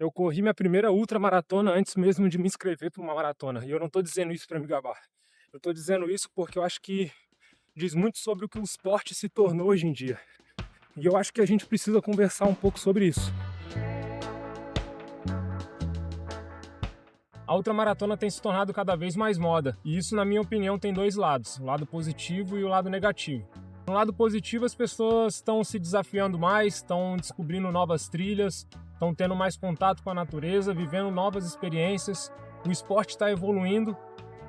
Eu corri minha primeira ultramaratona antes mesmo de me inscrever para uma maratona, e eu não estou dizendo isso para me gabar. Eu estou dizendo isso porque eu acho que diz muito sobre o que o esporte se tornou hoje em dia. E eu acho que a gente precisa conversar um pouco sobre isso. A ultramaratona tem se tornado cada vez mais moda, e isso, na minha opinião, tem dois lados, o lado positivo e o lado negativo. No lado positivo, as pessoas estão se desafiando mais, estão descobrindo novas trilhas, estão tendo mais contato com a natureza, vivendo novas experiências, o esporte está evoluindo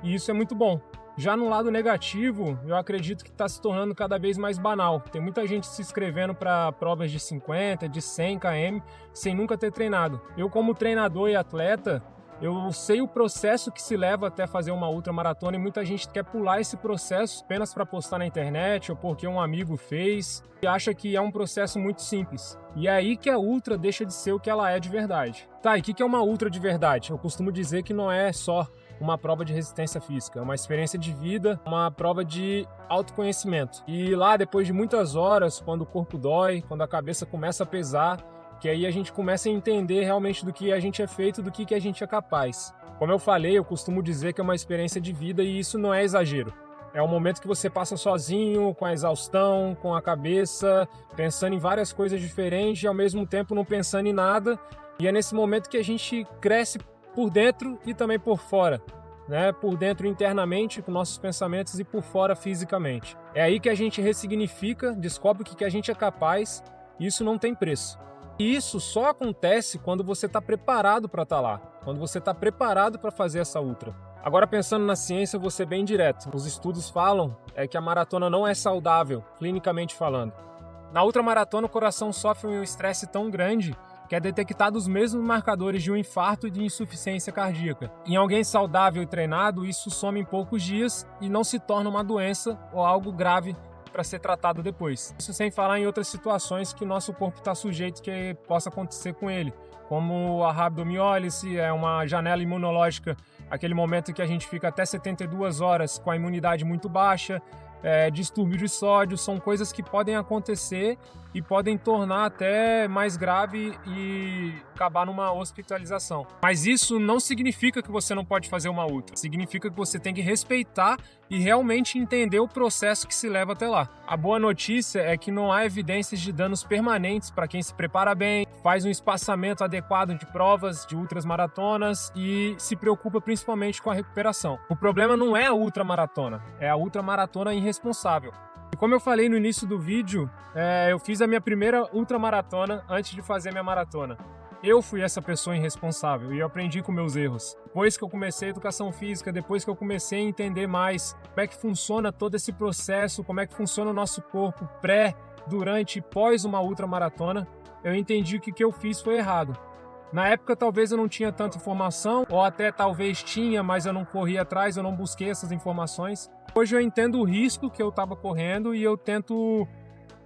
e isso é muito bom. Já no lado negativo, eu acredito que está se tornando cada vez mais banal. Tem muita gente se inscrevendo para provas de 50, de 100 km, sem nunca ter treinado. Eu, como treinador e atleta, eu sei o processo que se leva até fazer uma ultramaratona e muita gente quer pular esse processo apenas para postar na internet ou porque um amigo fez e acha que é um processo muito simples. E é aí que a ultra deixa de ser o que ela é de verdade. Tá, e o que é uma ultra de verdade? Eu costumo dizer que não é só uma prova de resistência física, é uma experiência de vida, uma prova de autoconhecimento. E lá, depois de muitas horas, quando o corpo dói, quando a cabeça começa a pesar, que aí a gente começa a entender realmente do que a gente é feito, do que a gente é capaz. Como eu falei, eu costumo dizer que é uma experiência de vida e isso não é exagero. É um momento que você passa sozinho, com a exaustão, com a cabeça, pensando em várias coisas diferentes e ao mesmo tempo não pensando em nada. E é nesse momento que a gente cresce por dentro e também por fora, né? Por dentro internamente, com nossos pensamentos, e por fora fisicamente. É aí que a gente ressignifica, descobre o que a gente é capaz e isso não tem preço. E isso só acontece quando você está preparado para estar lá, quando você está preparado para fazer essa ultra. Agora, pensando na ciência, eu vou ser bem direto. Os estudos falam que a maratona não é saudável, clinicamente falando. Na ultramaratona, o coração sofre um estresse tão grande que é detectado os mesmos marcadores de um infarto e de insuficiência cardíaca. Em alguém saudável e treinado, isso some em poucos dias e não se torna uma doença ou algo grave para ser tratado depois. Isso sem falar em outras situações que nosso corpo está sujeito que possa acontecer com ele, como a rabdomiólise, é uma janela imunológica, aquele momento que a gente fica até 72 horas com a imunidade muito baixa, distúrbio de sódio, são coisas que podem acontecer e podem tornar até mais grave e acabar numa hospitalização. Mas isso não significa que você não pode fazer uma ultra, significa que você tem que respeitar e realmente entender o processo que se leva até lá. A boa notícia é que não há evidências de danos permanentes para quem se prepara bem, faz um espaçamento adequado de provas, de ultramaratonas e se preocupa principalmente com a recuperação. O problema não é a ultramaratona, é a ultramaratona irresponsável. E como eu falei no início do vídeo, eu fiz a minha primeira ultramaratona antes de fazer minha maratona. Eu fui essa pessoa irresponsável e eu aprendi com meus erros. Depois que eu comecei a educação física, depois que eu comecei a entender mais como é que funciona todo esse processo, como é que funciona o nosso corpo pré, durante e pós uma ultramaratona, eu entendi que o que eu fiz foi errado. Na época talvez eu não tinha tanta informação, ou até talvez tinha, mas eu não corri atrás, eu não busquei essas informações. Hoje eu entendo o risco que eu estava correndo e eu tento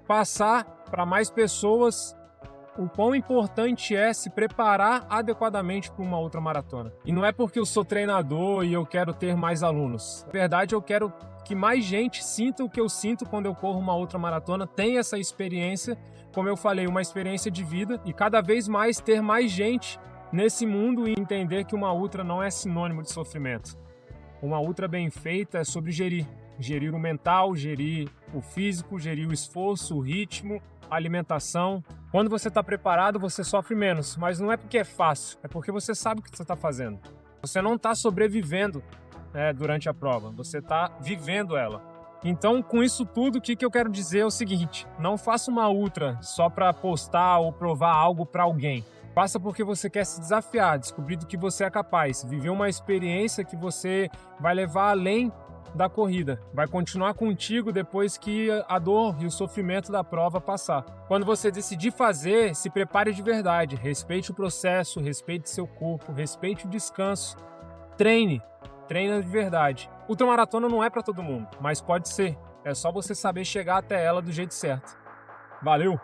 passar para mais pessoas o quão importante é se preparar adequadamente para uma ultramaratona. E não é porque eu sou treinador e eu quero ter mais alunos. Na verdade, eu quero que mais gente sinta o que eu sinto quando eu corro uma ultramaratona, tenha essa experiência, como eu falei, uma experiência de vida, e cada vez mais ter mais gente nesse mundo e entender que uma ultra não é sinônimo de sofrimento. Uma ultra bem feita é sobre gerir o mental, gerir o físico, gerir o esforço, o ritmo, a alimentação. Quando você está preparado, você sofre menos, mas não é porque é fácil, é porque você sabe o que você está fazendo. Você não está sobrevivendo durante a prova, você está vivendo ela. Então, com isso tudo, o que eu quero dizer é o seguinte: não faça uma ultra só para postar ou provar algo para alguém. Faça porque você quer se desafiar, descobrir do que você é capaz, viver uma experiência que você vai levar além da corrida, vai continuar contigo depois que a dor e o sofrimento da prova passar. Quando você decidir fazer, se prepare de verdade, respeite o processo, respeite seu corpo, respeite o descanso, treine de verdade. Ultramaratona não é para todo mundo, mas pode ser, é só você saber chegar até ela do jeito certo. Valeu!